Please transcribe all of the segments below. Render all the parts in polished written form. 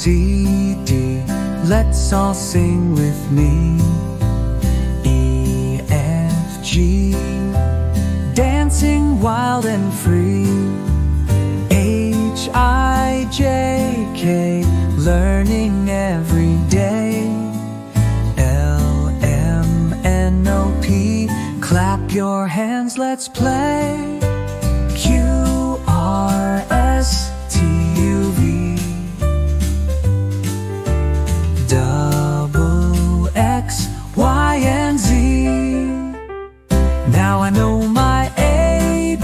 C, D. Let's all sing with me. E, F, G. Dancing wild and free. H, I, J, K. Learning every day. L, M, N, O, P. Clap your hands, let's play. Q, R, S, T, U, V. Double X, Y, and Z. Now I know my ABCs.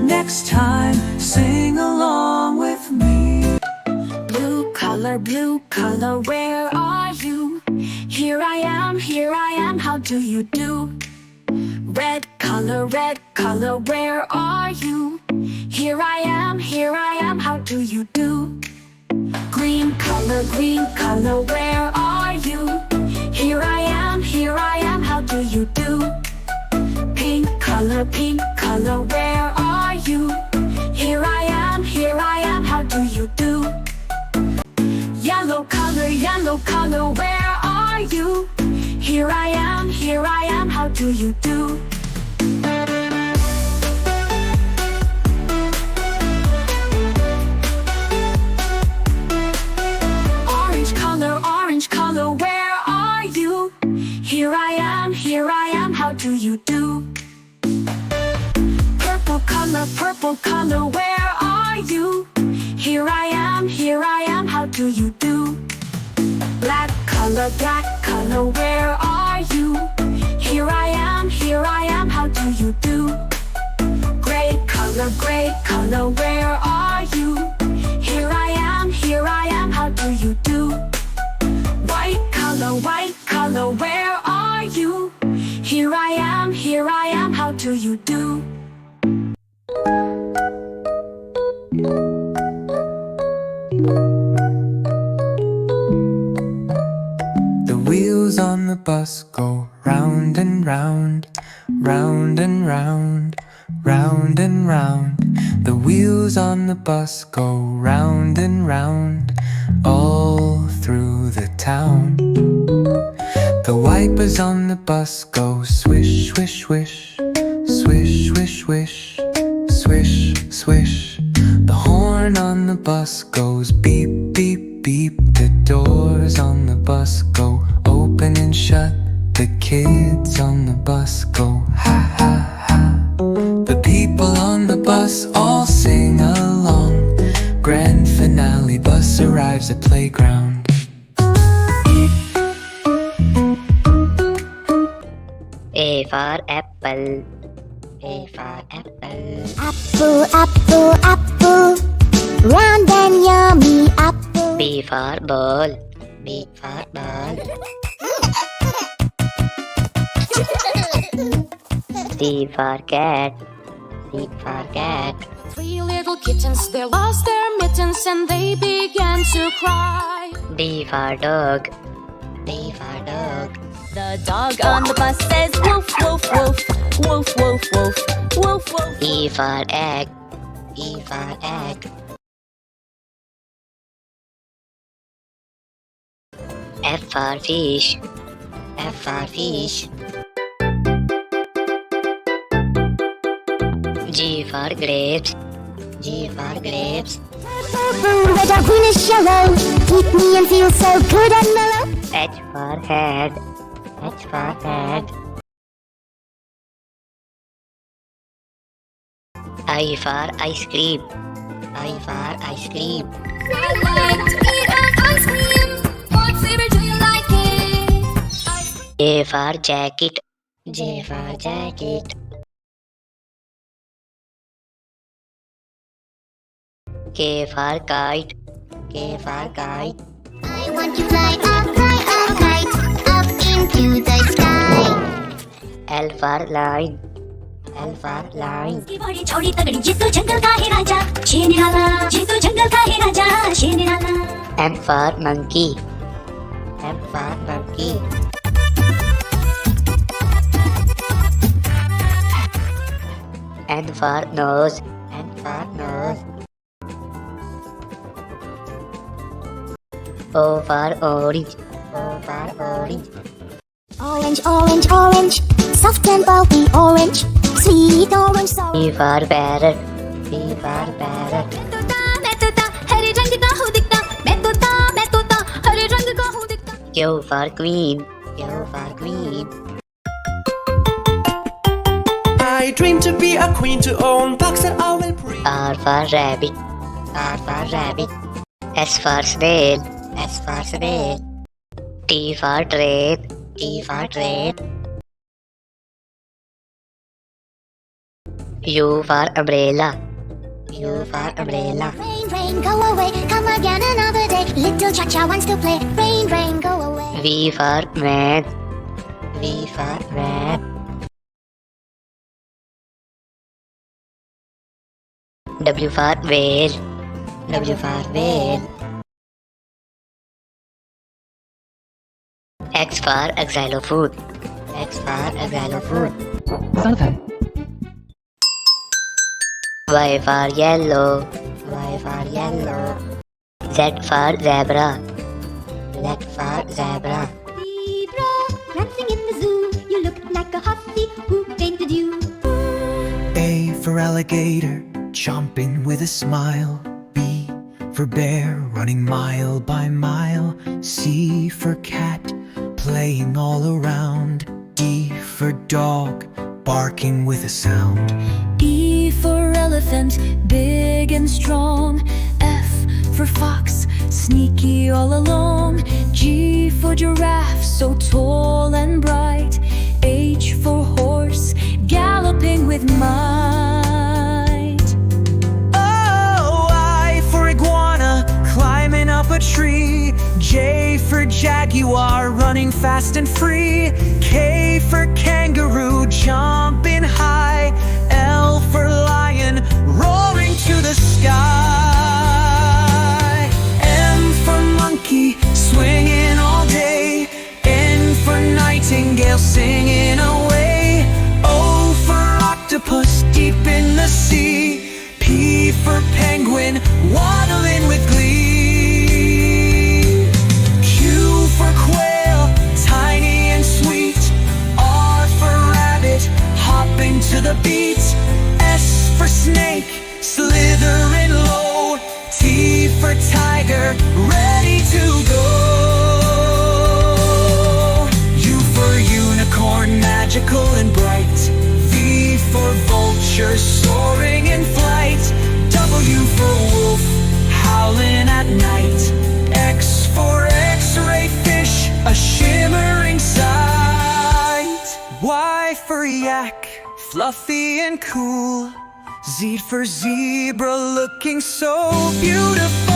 Next time, sing along with me. Blue color, where are you? Here I am, how do you do? Red color, where are you? Here I am, how do you do? Green color, where are you? Here I am, how do you do? Pink color, where are you? Here I am, how do you do? Yellow color, where are you? Here I am, how do you do? Orange color, where are you? Here I am, how do you do? Purple color, where are you? Here I am, how do you do? Black color, where are you? Here I am, how do you do? Gray color, where are you? Here I am, how do you do? White color, where are you? Here I am, how do you do? The wheels on the bus go round and round, round and round, round and round. The wheels on the bus go round and round, all through the town. The wipers on the bus go swish, swish, swish, swish, swish, swish, swish, swish. The horn on the bus goes beep, beep, beep. The doors on the bus go open and shut. The kids on the bus go ha, ha, ha. The people on the bus all sing along. Grand finale, bus arrives at playground. A for apple. A for apple. Apple, apple, apple, round and yummy apple. B for ball. B for ball. C for cat. C for cat. Three little kittens, they lost their mittens and they began to cry. D for dog. D for dog. The dog on the bus says woof, woof, woof, woof, woof, woof, woof, woof. E for egg. E for egg. F for fish. F for fish. G for grapes. G for grapes. Red or greenish yellow, keep me and feel so good and mellow. H for head. H for head. I for ice cream. I for ice cream. I like to eat ice cream. What flavor do you like it? J for jacket. J for jacket. K for kite. K for kite. I want to fly a kite, up into the sky. L for line. L for line. बड़ी छोड़ी तगड़ी ये तो जंगल का है राजा शेर निराला ये तो जंगल का है राजा शेर निराला. M for monkey. M for monkey. N for nose. N for nose. O for orange. O for orange. Orange, orange, orange, soft and pulpy orange, sweet orange sour. P for parrot. P for parrot. मैं तोता हरे रंग का हूँ दिखता, मैं तोता हरे रंग का हूँ दिखता। Q for queen. Q for queen. I dream to be a queen, to own box that I will breed. R for rabbit. R for rabbit. S for snail. S for snail. T for train. T for train. U for umbrella. U for umbrella. Rain, rain, go away, come again another day. Little Cha-Cha wants to play. Rain, rain, go away. V for man. V for man. W for whale. W for whale. X for xylophone. X for xylophone. Y for yellow. Y for yellow. Z for zebra. Z for zebra. Zebra, prancing in the zoo. You look like a hussy. Who painted you? A for alligator, chomping with a smile. B for bear, running mile by mile. C for cat, playing all around. D for dog, barking with a sound. E for elephant, big and strong. F for fox, sneaky all alone. G for giraffe, so tall and bright. H for horse, galloping with might. Oh, I for iguana, climbing up a tree. J for jaguar, running fast and free. K for kangaroo, jumping high. L for lion, roaring to the sky. M for monkey, swinging all day. N for nightingale, singing away. O for octopus, deep in the sea. P for penguin, waddling with glee. Q for quail, tiny and sweet. R for rabbit, hopping to the beat. S for snake, slithering low. T for tiger, ready to go. U for unicorn, magical and bright. V for vulture, soaring in flight. W for wolf, howling at night. X for x-ray fish, a shimmering sight. Y for yak, fluffy and cool. Z for zebra, looking so beautiful.